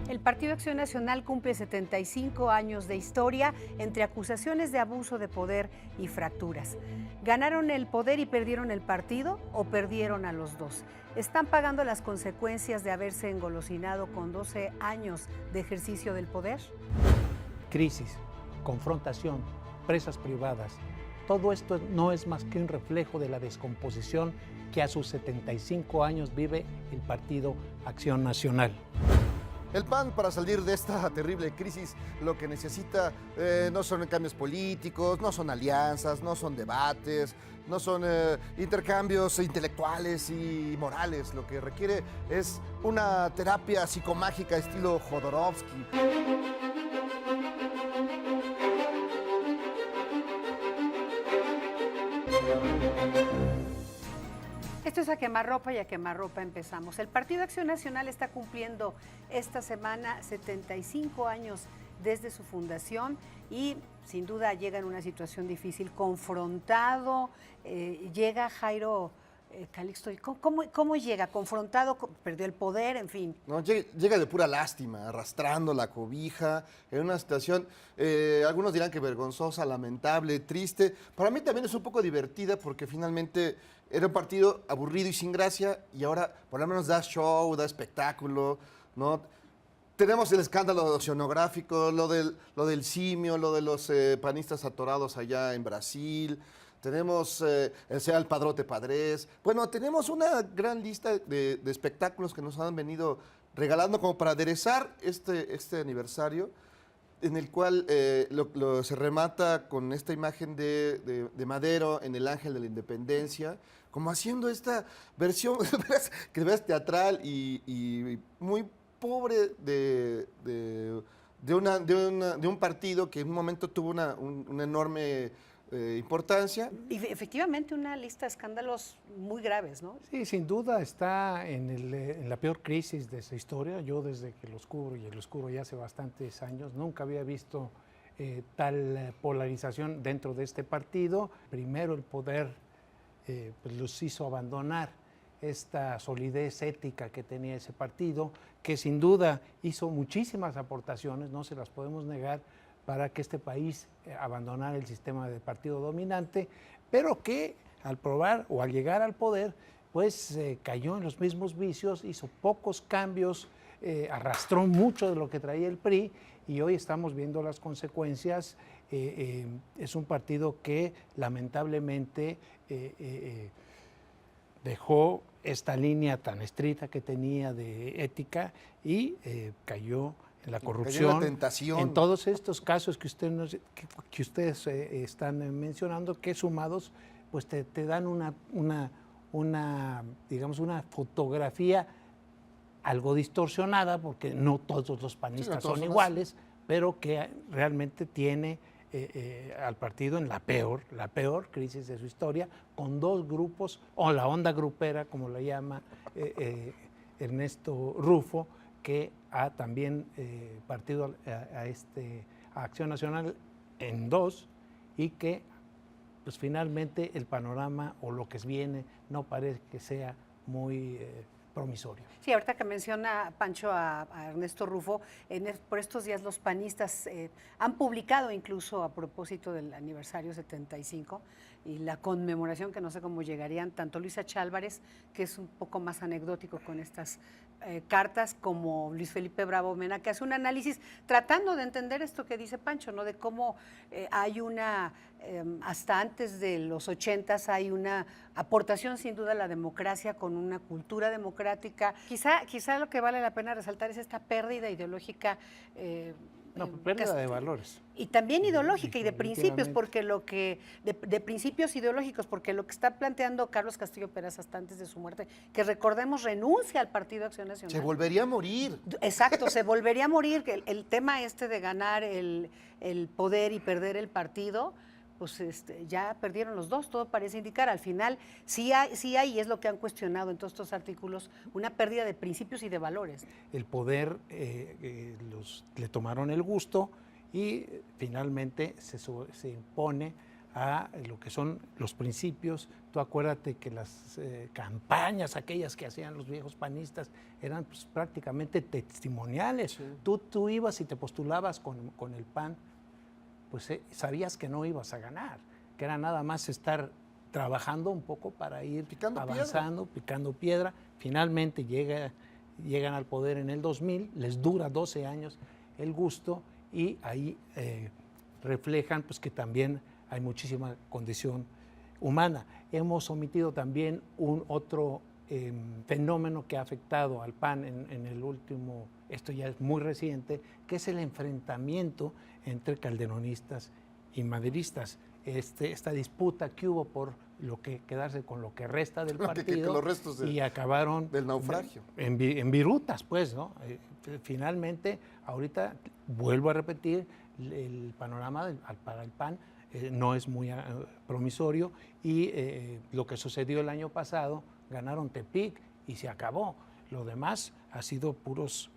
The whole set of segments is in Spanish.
El Partido Acción Nacional cumple 75 años de historia entre acusaciones de abuso de poder y fracturas. ¿Ganaron el poder y perdieron el partido o perdieron a los dos? ¿Están pagando las consecuencias de haberse engolosinado con 12 años de ejercicio del poder? Crisis, confrontación, presas privadas. Todo esto no es más que un reflejo de la descomposición que a sus 75 años vive el Partido Acción Nacional. El PAN, para salir de esta terrible crisis, lo que necesita no son cambios políticos, no son alianzas, no son debates, no son intercambios intelectuales y morales. Lo que requiere es una terapia psicomágica estilo Jodorowsky. Esto es A Quemarropa y A Quemarropa empezamos. El Partido Acción Nacional está cumpliendo esta semana 75 años desde su fundación y sin duda llega en una situación difícil, confrontado, llega Jairo Calixto. ¿Cómo llega? ¿Confrontado? ¿Perdió el poder? En fin. No, llega de pura lástima, arrastrando la cobija, en una situación, algunos dirán que vergonzosa, lamentable, triste. Para mí también es un poco divertida porque finalmente era un partido aburrido y sin gracia y ahora por lo menos da show, da espectáculo, ¿no? Tenemos el escándalo oceanográfico, lo del simio, lo de los panistas atorados allá en Brasil. Tenemos el Sea Padrote Padrés. Bueno, tenemos una gran lista de espectáculos que nos han venido regalando como para aderezar este aniversario, en el cual se remata con esta imagen de Madero en el Ángel de la Independencia, como haciendo esta versión que ves teatral y muy pobre de un partido que en un momento tuvo una enorme importancia. Y efectivamente una lista de escándalos muy graves, ¿no? Sí, sin duda está en la peor crisis de su historia. Yo desde que los cubro, y los cubro ya hace bastantes años, nunca había visto tal polarización dentro de este partido. Primero el poder pues los hizo abandonar esta solidez ética que tenía ese partido, que sin duda hizo muchísimas aportaciones, no se las podemos negar, para que este país abandonara el sistema de partido dominante, pero que al probar o al llegar al poder, pues cayó en los mismos vicios, hizo pocos cambios, arrastró mucho de lo que traía el PRI y hoy estamos viendo las consecuencias. Es un partido que lamentablemente dejó esta línea tan estricta que tenía de ética y cayó en la corrupción, en la tentación. En todos estos casos que ustedes están mencionando, que sumados pues te dan digamos, una fotografía algo distorsionada, porque no todos los panistas son iguales, pero que realmente tiene al partido en la peor crisis de su historia, con dos grupos, o la onda grupera, como la llama Ernesto Rufo, que ha también partido a Acción Nacional en dos, y que pues finalmente el panorama o lo que viene no parece que sea muy promisorio. Sí, ahorita que menciona Pancho a Ernesto Rufo, por estos días los panistas han publicado incluso a propósito del aniversario 75 y la conmemoración, que no sé cómo llegarían, tanto Luis H. Álvarez, que es un poco más anecdótico con estas cartas, como Luis Felipe Bravo Mena, que hace un análisis tratando de entender esto que dice Pancho, ¿no? De cómo hay hasta antes de los 80s hay una aportación sin duda a la democracia, con una cultura democrática. Quizá lo que vale la pena resaltar es esta pérdida ideológica. Pérdida de valores. Y también ideológica y de principios, porque de principios ideológicos, porque lo que está planteando Carlos Castillo Peraza hasta antes de su muerte, que recordemos renuncia al Partido Acción Nacional. Se volvería a morir. Exacto, se volvería a morir. El tema de ganar el poder y perder el partido, pues ya perdieron los dos, todo parece indicar. Al final sí hay, y es lo que han cuestionado en todos estos artículos, una pérdida de principios y de valores. El poder le tomaron el gusto y finalmente se impone a lo que son los principios. Tú acuérdate que las campañas, aquellas que hacían los viejos panistas, eran pues, prácticamente testimoniales. Sí. Tú ibas y te postulabas con el PAN, pues sabías que no ibas a ganar, que era nada más estar trabajando un poco para ir Picando avanzando, picando piedra. Finalmente llegan al poder en el 2000, les dura 12 años el gusto y ahí reflejan pues, que también hay muchísima condición humana. Hemos omitido también un otro fenómeno que ha afectado al PAN en el último, esto ya es muy reciente, que es el enfrentamiento entre calderonistas y maderistas. Esta disputa que hubo por quedarse con lo que resta del partido los restos y acabaron del naufragio. en virutas, pues, ¿no? Finalmente, ahorita vuelvo a repetir, el panorama para el PAN no es muy promisorio y lo que sucedió el año pasado, ganaron Tepic y se acabó. Lo demás ha sido puros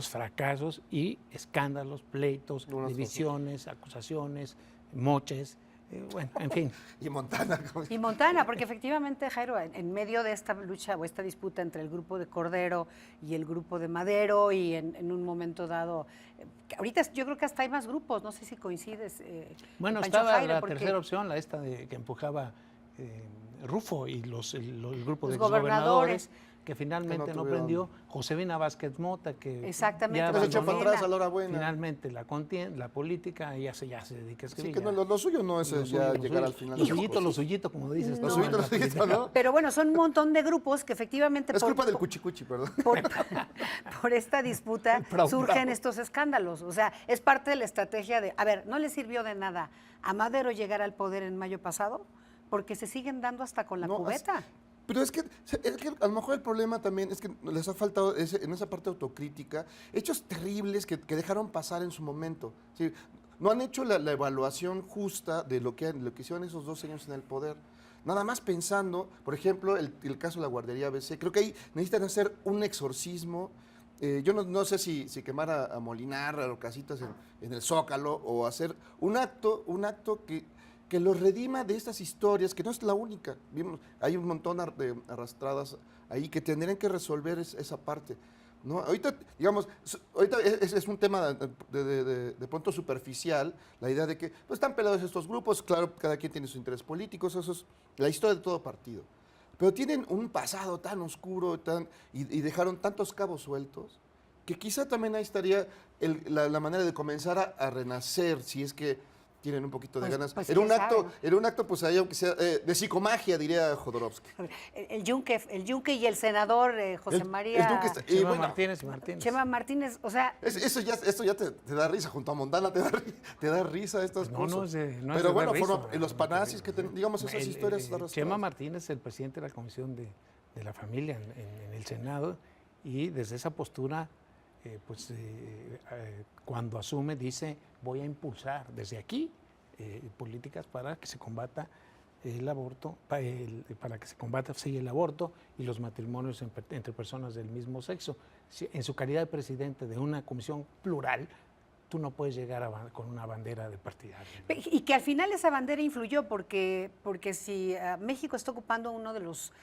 fracasos y escándalos, pleitos, divisiones, acusaciones, moches, bueno, en fin. Y Montana. Y Montana, porque efectivamente, Jairo, en medio de esta lucha o esta disputa entre el grupo de Cordero y el grupo de Madero, y en un momento dado, que ahorita yo creo que hasta hay más grupos, no sé si coincides. Bueno, Pancho estaba Jaire, la porque tercera opción, la esta que empujaba Rufo y el grupo de los gobernadores, que finalmente que no tuvieron. prendió. Josefina Vázquez Mota, que Exactamente, ya Se echó para abandonó atrás a la hora buena. finalmente la política, ya se dedica a Sí, escribir. que no, lo suyo no es ya llegar al final. Lo suyito, como dices. Lo ¿no? suyito, En la lo suyito, política. ¿no? pero bueno, son un montón de grupos que efectivamente Es culpa del cuchicuchi, perdón. por esta disputa Bravo, surgen bravo. estos escándalos. O sea, es parte de la estrategia de, a ver, ¿no le sirvió de nada a Madero llegar al poder en mayo pasado? Porque se siguen dando hasta con la No, cubeta. Pero es que a lo mejor el problema también es que les ha faltado en esa parte autocrítica hechos terribles que dejaron pasar en su momento. Sí, no han hecho la evaluación justa de lo que hicieron esos 2 años en el poder. Nada más pensando, por ejemplo, el caso de la guardería ABC, creo que ahí necesitan hacer un exorcismo. Yo no sé si quemar a Molinar, a Ocasitas en el Zócalo, o hacer un acto que los redima de estas historias, que no es la única. Hay un montón de arrastradas ahí que tendrían que resolver esa parte, ¿no? Ahorita, digamos, es un tema de punto superficial, la idea de que pues, están peleados estos grupos, claro, cada quien tiene sus intereses políticos, eso es la historia de todo partido. Pero tienen un pasado tan oscuro y dejaron tantos cabos sueltos, que quizá también ahí estaría la manera de comenzar a renacer, si es que tienen un poquito de ganas. pues Era un quién acto, pues ahí, aunque sea de psicomagia, diría Jodorowsky. El Yunque y el senador José María El Duque está- y Chema bueno, Martínez y Martínez. Chema Martínez, o sea, esto ya te da risa, junto a Montana te da risa estas No, cosas. no es de Pero bueno, risa, en los panazis, digamos, esas historias arrastradas. Chema Martínez, el presidente de la Comisión de la Familia en el Senado, y desde esa postura, cuando asume, dice, voy a impulsar desde aquí políticas para que se combata el aborto, para que se combata el aborto y los matrimonios entre personas del mismo sexo. En su calidad de presidente de una comisión plural, tú no puedes llegar con una bandera de partidario. y que al final esa bandera influyó porque si México está ocupando uno de los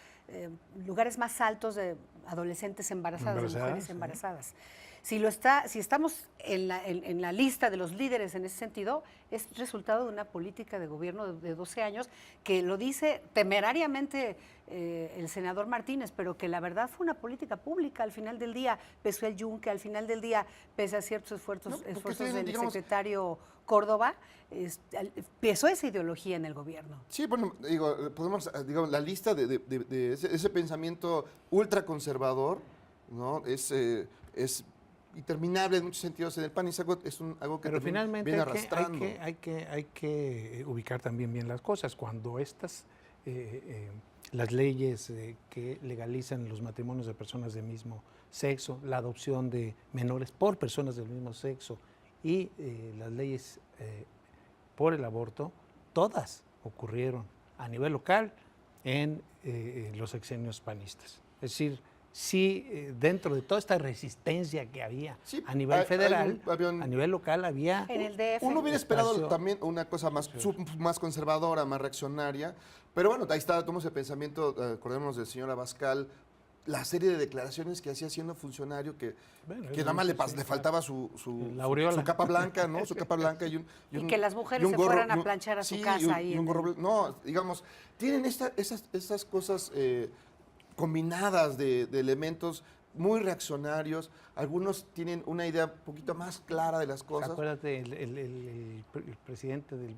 lugares más altos de adolescentes embarazadas, de mujeres embarazadas. Si estamos en la lista de los líderes en ese sentido, es resultado de una política de gobierno de 12 años que lo dice temerariamente el senador Martínez, pero que la verdad fue una política pública al final del día, pese al Yunque, al final del día, pese a ciertos esfuerzos del secretario Córdoba, pesó esa ideología en el gobierno. Sí, bueno, digamos, la lista de ese pensamiento ultraconservador, ¿no? Es interminable en muchos sentidos en el PAN, y es algo que pero finalmente viene arrastrando. hay que ubicar también bien las cosas. Cuando las leyes que legalizan los matrimonios de personas del mismo sexo, la adopción de menores por personas del mismo sexo y las leyes por el aborto, todas ocurrieron a nivel local en los sexenios panistas. Es decir, sí, dentro de toda esta resistencia que había Sí, a nivel federal, había a nivel local había... En el DF. Uno hubiera esperado espacio. también una cosa más conservadora, más reaccionaria, pero bueno, ahí está, tomamos el pensamiento, acordémonos del señor Abascal, la serie de declaraciones que hacía siendo funcionario, que nada más le faltaba su la aureola. su capa blanca, ¿no? Su capa blanca Y que las mujeres y un se gorro, fueran a y un- planchar a su sí, casa ahí y un en gorro el- no, digamos, tienen esas cosas combinadas de elementos muy reaccionarios. Algunos tienen una idea un poquito más clara de las cosas. Acuérdate, el presidente del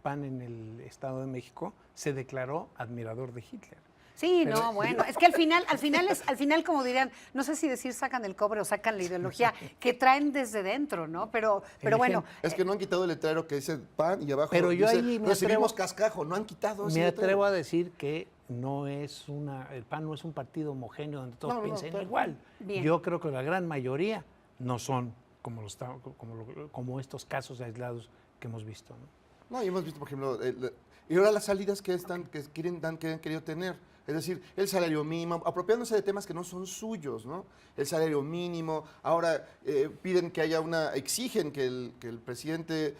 PAN en el Estado de México se declaró admirador de Hitler. Sí, Pero- no, bueno, es que al final como dirían, no sé si decir sacan el cobre o sacan la ideología que traen desde dentro, ¿no? Pero bueno, Es que no han quitado el letrero que dice PAN y abajo Pero yo dice, ahí me recibimos atrevo- cascajo, no han quitado ese Me letrero. atrevo a decir que el PAN no es un partido homogéneo donde todos No, no, piensen claro. igual. Bien. Yo creo que la gran mayoría no son como estos casos aislados que hemos visto, ¿no? No, y hemos visto, por ejemplo, y ahora las salidas que han querido tener. Es decir, el salario mínimo, apropiándose de temas que no son suyos, ¿no? El salario mínimo, ahora piden que haya exigen que el presidente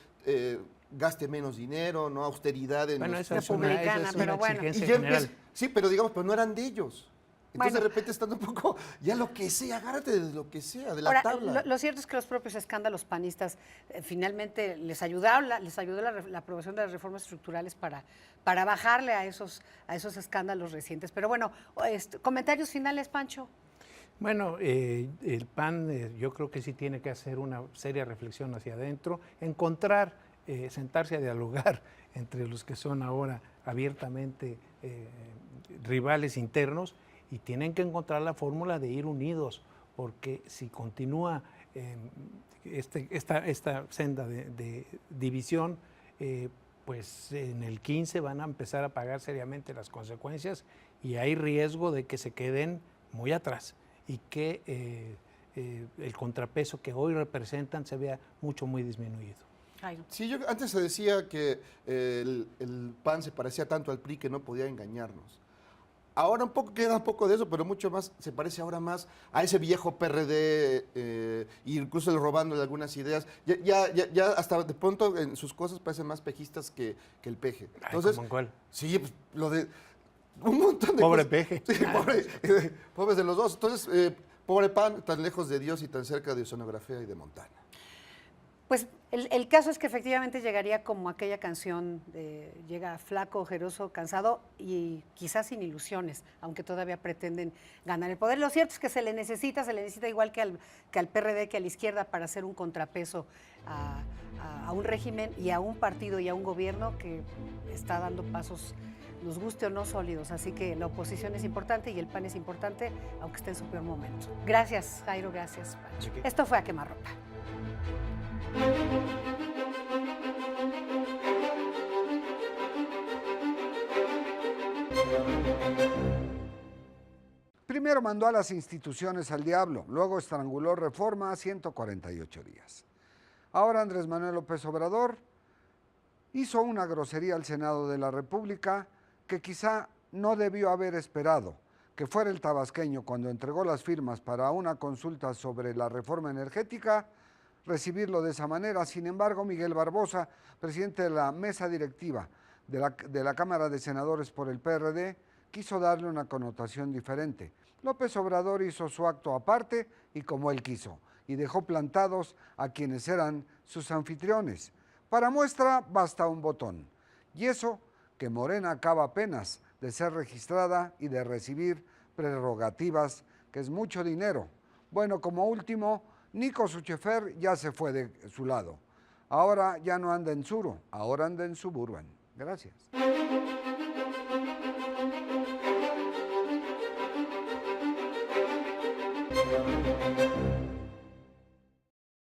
gaste menos dinero, ¿no? Austeridad en Bueno, los esa es Republicana, una pero bueno. exigencia Y ya general. sí, pero digamos, pero no eran de ellos. Entonces Bueno. de repente estando un poco, ya lo que sea, agárrate de lo que sea, de la ahora, tabla. lo cierto es que los propios escándalos panistas finalmente les ayudó la aprobación de las reformas estructurales para bajarle a esos escándalos recientes. Pero bueno, comentarios finales, Pancho. Bueno, el PAN yo creo que sí tiene que hacer una seria reflexión hacia adentro, encontrar, sentarse a dialogar entre los que son ahora abiertamente rivales internos y tienen que encontrar la fórmula de ir unidos, porque si continúa esta senda de división, pues en el 15 van a empezar a pagar seriamente las consecuencias y hay riesgo de que se queden muy atrás y que el contrapeso que hoy representan se vea muy disminuido. Jairo. Sí, antes se decía que el PAN se parecía tanto al PRI que no podía engañarnos. Ahora queda un poco de eso, pero mucho más, se parece ahora más a ese viejo PRD, incluso robándole algunas ideas. Ya hasta de pronto en sus cosas parecen más pejistas que el peje. Entonces, ¿Cómo en cuál? sí, pues, lo de un montón de Pobre cosas. peje. Sí, pobres de los dos. Entonces, pobre PAN, tan lejos de Dios y tan cerca de sonografía y de Montana. Pues el caso es que efectivamente llegaría como aquella canción, llega flaco, ojeroso, cansado y quizás sin ilusiones, aunque todavía pretenden ganar el poder. Lo cierto es que se le necesita igual que al PRD, que a la izquierda, para hacer un contrapeso a un régimen y a un partido y a un gobierno que está dando pasos, nos guste o no, sólidos. Así que la oposición es importante y el PAN es importante, aunque esté en su peor momento. Gracias, Jairo, gracias, Pancho. Esto fue A Quemarropa. Primero mandó a las instituciones al diablo, luego estranguló Reforma a 148 días. Ahora Andrés Manuel López Obrador hizo una grosería al Senado de la República que quizá no debió haber esperado, que fuera el tabasqueño cuando entregó las firmas para una consulta sobre la reforma energética, recibirlo de esa manera. Sin embargo, Miguel Barbosa, presidente de la mesa directiva de la Cámara de Senadores por el PRD, quiso darle una connotación diferente. López Obrador hizo su acto aparte y como él quiso, y dejó plantados a quienes eran sus anfitriones. Para muestra basta un botón, y eso que Morena acaba apenas de ser registrada y de recibir prerrogativas, que es mucho dinero. Bueno, como último, Nico, su chofer, ya se fue de su lado. Ahora ya no anda en Suro, ahora anda en Suburban. Gracias.